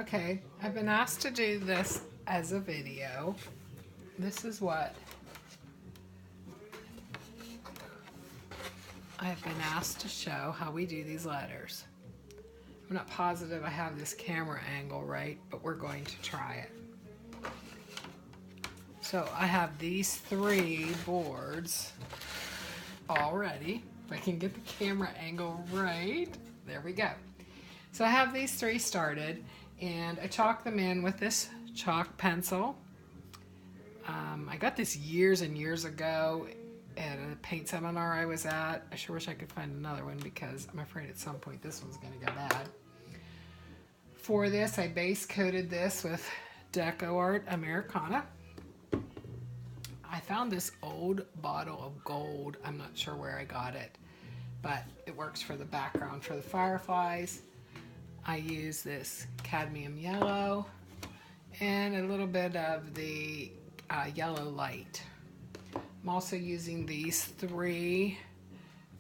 Okay, I've been asked to do this as a video. This is what I've been asked to show how we do these letters. I'm not positive I have this camera angle right, but we're going to try it. So I have these 3 boards all ready. If I can get the camera angle right, there we go. So I have these 3 started, and I chalk them in with this chalk pencil. I got this years and years ago at a paint seminar I was at. I sure wish I could find another one because I'm afraid at some point this one's going to go bad. For this, I base coated this with Deco Art Americana. I found this old bottle of gold. I'm not sure where I got it, but it works for the background for the fireflies. I use this cadmium yellow and a little bit of the yellow light. I'm also using these 3,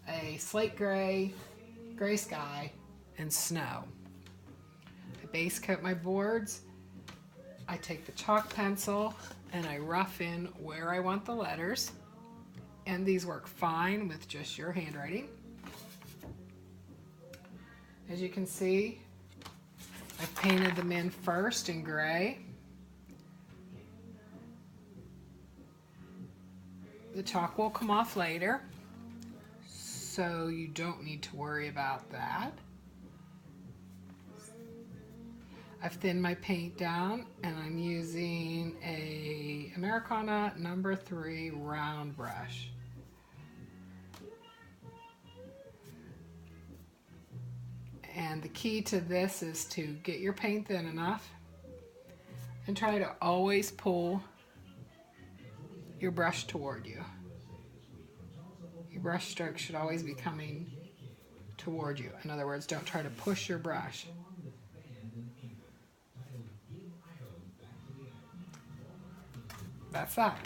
a slate gray, gray sky, and snow. I base coat my boards. I take the chalk pencil and I rough in where I want the letters, and these work fine with just your handwriting. As you can see, I've painted them in first in gray. The chalk will come off later, so you don't need to worry about that. I've thinned my paint down, and I'm using a Americana number 3 round brush. And the key to this is to get your paint thin enough and try to always pull your brush toward you. Your brush stroke should always be coming toward you. In other words, don't try to push your brush. That's that.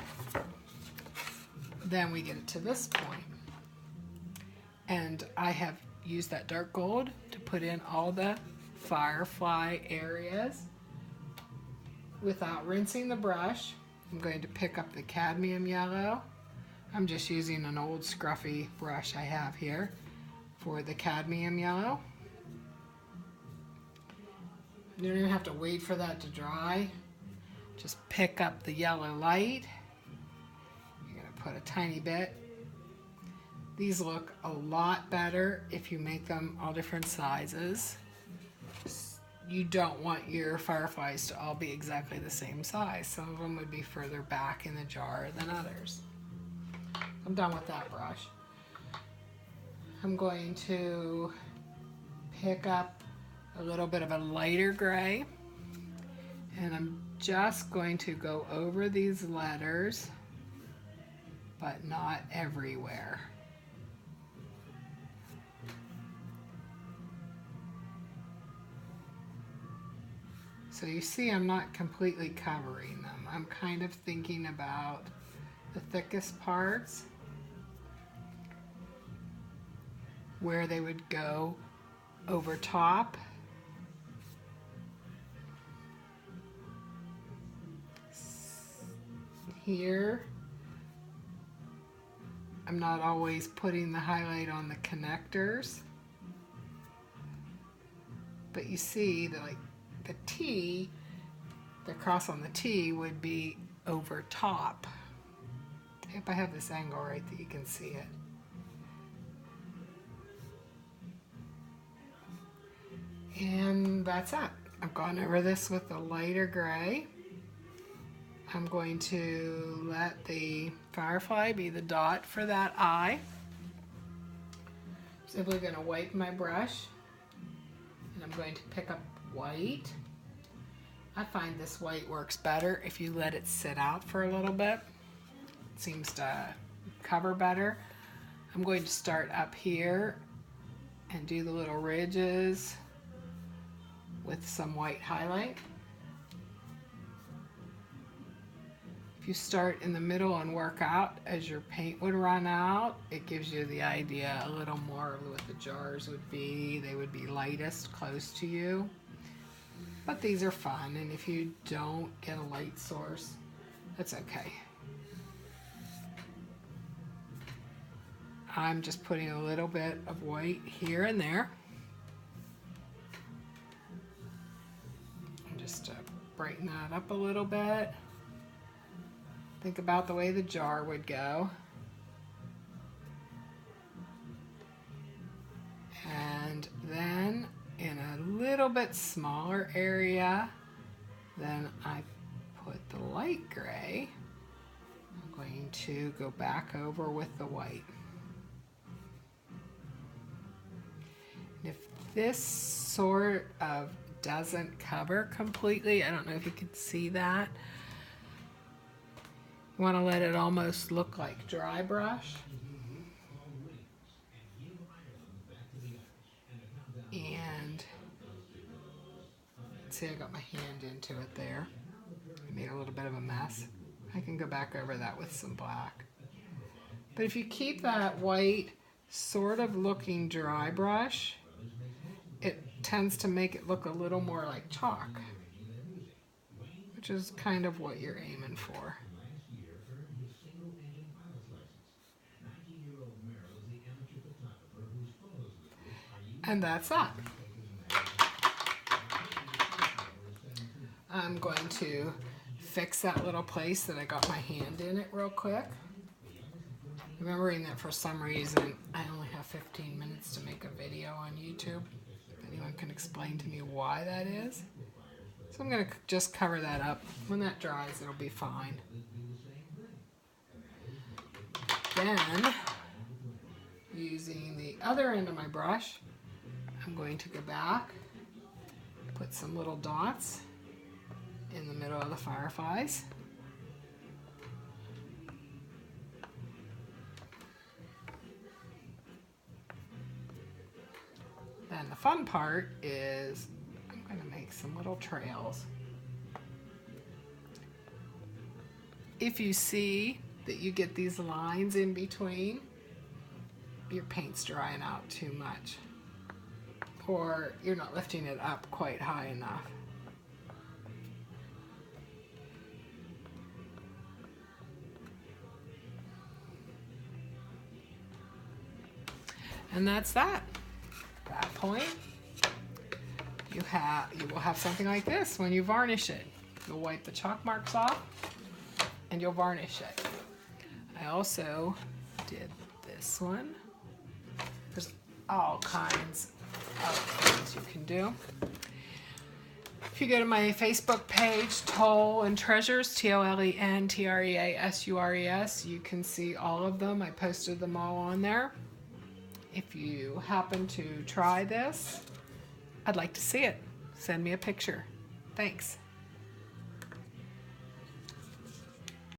Then we get to this point, and I have used that dark gold to put in all the firefly areas. Without rinsing the brush, I'm going to pick up the cadmium yellow. I'm just using an old scruffy brush I have here for the cadmium yellow. You don't even have to wait for that to dry. Just pick up the yellow light. You're going to put a tiny bit. These look a lot better if you make them all different sizes. You don't want your fireflies to all be exactly the same size. Some of them would be further back in the jar than others. I'm done with that brush. I'm going to pick up a little bit of a lighter gray, and I'm just going to go over these letters, but not everywhere. So you see I'm not completely covering them. I'm kind of thinking about the thickest parts, where they would go over top. Here, I'm not always putting the highlight on the connectors, but you see that, like, the T, the cross on the T would be over top. I hope I have this angle right that you can see it. And that's it. I've gone over this with the lighter gray. I'm going to let the firefly be the dot for that eye. Simply going to wipe my brush, and I'm going to pick up white. I find this white works better if you let it sit out for a little bit. It seems to cover better. I'm going to start up here and do the little ridges with some white highlight. If you start in the middle and work out as your paint would run out, it gives you the idea a little more of what the jars would be. They would be lightest close to you. But these are fun, and if you don't get a light source, that's okay. I'm just putting a little bit of white here and there. And just brighten that up a little bit. Think about the way the jar would go. And then in a little bit smaller area, then I put the light gray. I'm going to go back over with the white. If this sort of doesn't cover completely, I don't know if you can see that. You want to let it almost look like dry brush. And see, I got my hand into it there. I made a little bit of a mess. I can go back over that with some black. But if you keep that white sort of looking dry brush, it tends to make it look a little more like chalk, which is kind of what you're aiming for. And that's that. I'm going to fix that little place that I got my hand in it real quick. Remembering that for some reason I only have 15 minutes to make a video on YouTube. If anyone can explain to me why that is. So I'm going to just cover that up. When that dries, it'll be fine. Then, using the other end of my brush, I'm going to go back, put some little dots in the middle of the fireflies. Then the fun part is I'm going to make some little trails. If you see that you get these lines in between, your paint's drying out too much, or you're not lifting it up quite high enough. And that's that. At that point, you will have something like this when you varnish it. You'll wipe the chalk marks off and you'll varnish it. I also did this one. There's all kinds of things you can do. If you go to my Facebook page, Toll and Treasures, TOLENTREASURES, you can see all of them. I posted them all on there. If you happen to try this, I'd like to see it. Send me a picture. Thanks.